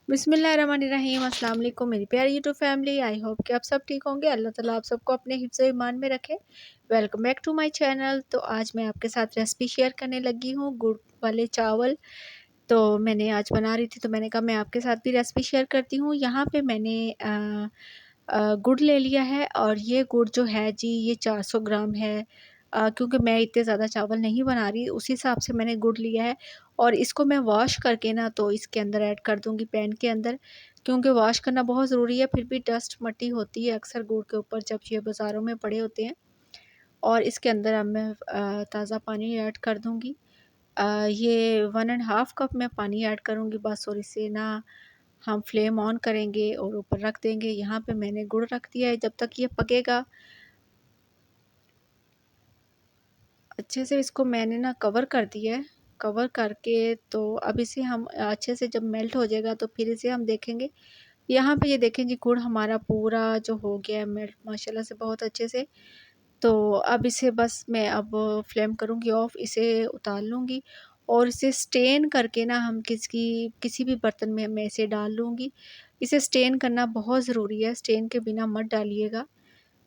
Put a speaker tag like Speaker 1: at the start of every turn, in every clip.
Speaker 1: बिस्मिल्लाहिर्रहमानिर्रहीम अस्सलाम वालेकुम मेरी प्यारी यूट्यूब फैमिली। आई होप कि आप सब ठीक होंगे। अल्लाह ताला आप सबको अपने हिफ्ज़ ईमान में रखे। Welcome back to my channel. तो आज मैं आपके साथ रेसिपी शेयर करने लगी हूँ गुड़ वाले चावल। तो मैंने आज बना रही थी तो मैंने कहा मैं आपके साथ भी रेसिपी शेयर करती हूँ। यहाँ पे मैंने गुड़ ले लिया है और ये गुड़ जो है जी ये 400 ग्राम है। क्योंकि मैं इतने ज़्यादा चावल नहीं बना रही, उसी हिसाब से मैंने गुड़ लिया है। और इसको मैं वॉश करके ना तो इसके अंदर ऐड कर दूँगी पैन के अंदर, क्योंकि वॉश करना बहुत ज़रूरी है। फिर भी डस्ट मट्टी होती है अक्सर गुड़ के ऊपर जब ये बाज़ारों में पड़े होते हैं। और इसके अंदर अब मैं ताज़ा पानी ऐड कर दूँगी। ये 1 एंड हाफ़ कप मैं पानी ऐड करूँगी बस। और इसे ना हम फ्लेम ऑन करेंगे और ऊपर रख देंगे। यहाँ पे मैंने गुड़ रख दिया है जब तक ये पकेगा। अच्छे से इसको मैंने ना कवर कर दिया है। कवर करके तो अब इसे हम अच्छे से जब मेल्ट हो जाएगा तो फिर इसे हम देखेंगे। यहाँ पे ये देखें जी गुड़ हमारा पूरा जो हो गया है मेल्ट माशाल्लाह से बहुत अच्छे से। तो अब इसे बस मैं अब फ्लेम करूँगी ऑफ, इसे उतार लूँगी और इसे स्टेन करके ना हम किसी भी बर्तन में मैं इसे डाल लूँगी। इसे स्टेन करना बहुत ज़रूरी है, स्टेन के बिना मत डालिएगा।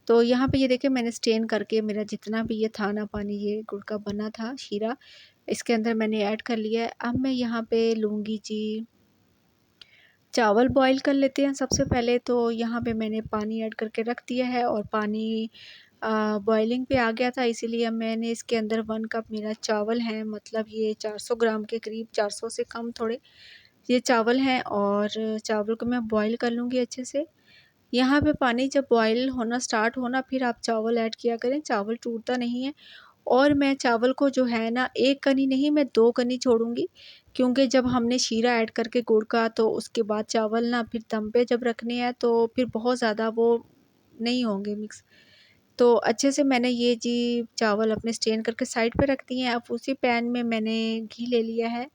Speaker 1: तो यहाँ पे ये देखिए मैंने स्टेन करके मेरा जितना भी ये था ना पानी ये गुड़ का बना था शीरा, इसके अंदर मैंने ऐड कर लिया है। अब मैं यहाँ पे लूँगी जी चावल बॉईल कर लेते हैं सबसे पहले। तो यहाँ पे मैंने पानी ऐड करके रख दिया है और पानी बॉइलिंग पे आ गया था, इसीलिए मैंने इसके अंदर 1 कप मेरा चावल है, मतलब ये 400 ग्राम के करीब, 400 से कम थोड़े ये चावल हैं। और चावल को मैं बॉईल कर लूँगी अच्छे से। यहाँ पे पानी जब बॉयल होना स्टार्ट हो ना फिर आप चावल ऐड किया करें, चावल टूटता नहीं है। और मैं चावल को जो है ना 1 कनी नहीं मैं 2 कनी छोड़ूँगी, क्योंकि जब हमने शीरा ऐड करके गुड़ का तो उसके बाद चावल ना फिर दम पे जब रखने हैं तो फिर बहुत ज़्यादा वो नहीं होंगे मिक्स। तो अच्छे से मैंने ये जी चावल अपने स्टेन करके साइड पे रख दिए हैं। अब उसी पैन में मैंने घी ले लिया है।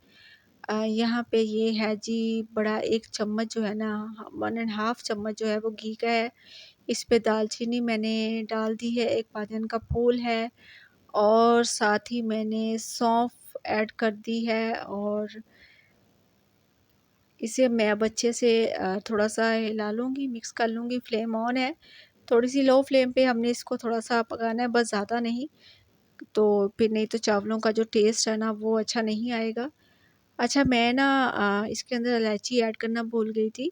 Speaker 1: यहाँ पे ये है जी बड़ा 1 चम्मच जो है ना 1 एंड हाफ़ चम्मच जो है वो घी का है। इस पे दालचीनी मैंने डाल दी है, 1 पाँचन का फूल है और साथ ही मैंने सौंफ ऐड कर दी है। और इसे मैं अब अच्छे से थोड़ा-सा हिला लूँगी, मिक्स कर लूँगी। फ्लेम ऑन है, थोड़ी-सी लो फ्लेम पे हमने इसको थोड़ा-सा पकाना है, बस ज़्यादा नहीं। तो फिर नहीं तो चावलों का जो टेस्ट है ना वो अच्छा नहीं आएगा। अच्छा मैं ना इसके अंदर इलायची ऐड करना भूल गई थी।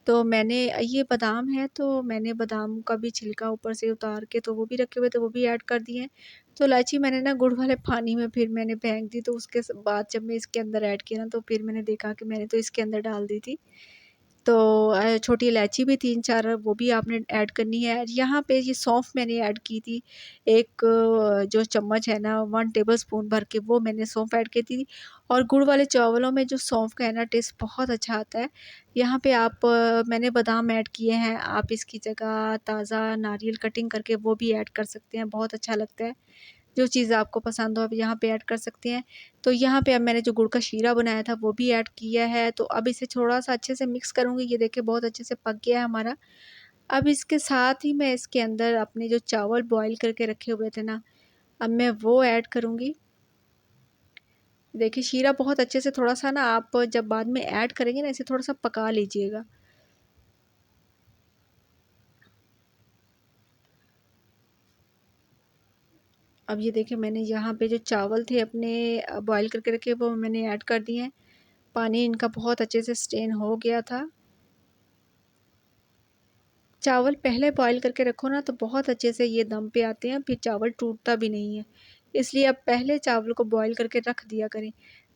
Speaker 1: तो मैंने ये बादाम है तो मैंने बादाम का भी छिलका ऊपर से उतार के तो वो भी रखे हुए थे, वो भी ऐड कर दिए हैं। तो इलायची मैंने ना गुड़ वाले पानी में फिर मैंने फेंक दी, तो उसके बाद जब मैं इसके अंदर ऐड किया ना तो फिर मैंने देखा कि मैंने तो इसके अंदर डाल दी थी। तो छोटी इलायची भी 3-4 वो भी आपने ऐड करनी है। यहाँ पे ये सौंफ मैंने ऐड की थी, एक जो चम्मच है ना 1 टेबलस्पून भर के वो मैंने सौंफ ऐड की थी। और गुड़ वाले चावलों में जो सौंफ का है ना टेस्ट बहुत अच्छा आता है। यहाँ पे आप मैंने बादाम ऐड किए हैं, आप इसकी जगह ताज़ा नारियल कटिंग करके वो भी ऐड कर सकते हैं, बहुत अच्छा लगता है। जो चीज़ आपको पसंद हो आप यहाँ पे ऐड कर सकते हैं। तो यहाँ पे अब मैंने जो गुड़ का शीरा बनाया था वो भी ऐड किया है। तो अब इसे थोड़ा-सा अच्छे से मिक्स करूँगी। ये देखिए बहुत अच्छे से पक गया है हमारा। अब इसके साथ ही मैं इसके अंदर अपने जो चावल बॉयल करके रखे हुए थे ना, अब मैं वो ऐड करूँगी। देखिए शीरा बहुत अच्छे से थोड़ा-सा ना आप जब बाद में ऐड करेंगे ना इसे थोड़ा-सा पका लीजिएगा। अब ये देखिए मैंने यहाँ पे जो चावल थे अपने बॉयल करके रखे वो मैंने ऐड कर दिए हैं। पानी इनका बहुत अच्छे से स्टेन हो गया था। चावल पहले बॉयल करके रखो ना तो बहुत अच्छे से ये दम पे आते हैं, फिर चावल टूटता भी नहीं है। इसलिए आप पहले चावल को बॉयल करके रख दिया करें।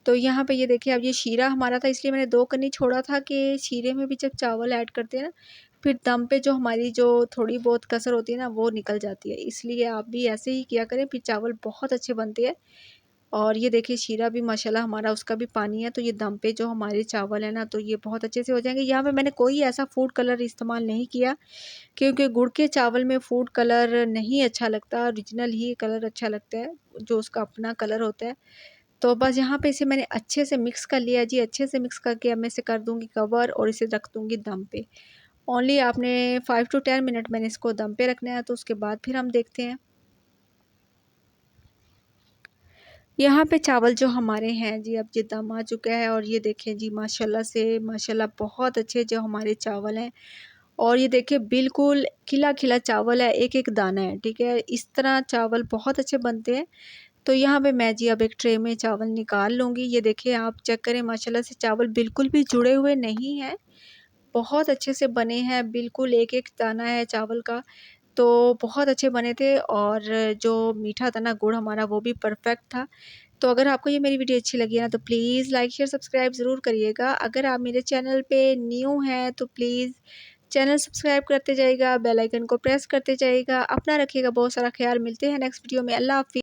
Speaker 1: तो यहाँ पे ये देखिए अब ये शीरा हमारा था इसलिए मैंने 2 कनी छोड़ा था कि शीरे में भी जब चावल ऐड करते हैं ना, फिर दम पे जो हमारी जो थोड़ी बहुत कसर होती है ना वो निकल जाती है। इसलिए आप भी ऐसे ही किया करें, फिर चावल बहुत अच्छे बनते हैं। और ये देखिए शीरा भी माशाल्लाह हमारा उसका भी पानी है, तो ये दम पे जो हमारे चावल है ना तो ये बहुत अच्छे से हो जाएँगे। यहाँ पे मैंने कोई ऐसा फूड कलर इस्तेमाल नहीं किया, क्योंकि गुड़ के चावल में फूड कलर नहीं अच्छा लगता, ओरिजिनल ही कलर अच्छा लगता है, जो उसका अपना कलर होता है। तो बस यहाँ पे इसे मैंने अच्छे से मिक्स कर लिया जी, अच्छे से मिक्स करके अब मैं इसे कर दूँगी कवर और इसे रख दूँगी दम पे। ओनली आपने 5 टू 10 मिनट मैंने इसको दम पे रखना है, तो उसके बाद फिर हम देखते हैं। यहाँ पे चावल जो हमारे हैं जी अब जी दम आ चुका है और ये देखें जी माशाल्लाह से माशाल्लाह बहुत अच्छे जो हमारे चावल हैं और ये देखिए बिल्कुल खिला-खिला चावल है, एक-एक दाना है, ठीक है? इस तरह चावल बहुत अच्छे बनते हैं। तो यहाँ पे मैं जी अब एक ट्रे में चावल निकाल लूँगी। ये देखिए आप चेक करें माशाल्लाह से चावल बिल्कुल भी जुड़े हुए नहीं हैं, बहुत अच्छे से बने हैं, बिल्कुल एक-एक दाना है चावल का। तो बहुत अच्छे बने थे और जो मीठा था ना गुड़ हमारा वो भी परफ़ेक्ट था। तो अगर आपको ये मेरी वीडियो अच्छी लगी है ना तो प्लीज़ लाइक, शेयर, सब्सक्राइब ज़रूर करिएगा। अगर आप मेरे चैनल पे न्यू हैं तो प्लीज़ चैनल सब्सक्राइब करते जाइएगा, बेल आइकन को प्रेस करते जाइएगा। अपना रखिएगा बहुत सारा ख़्याल। मिलते हैं नेक्स्ट वीडियो में। अल्लाह हाफ़िज़।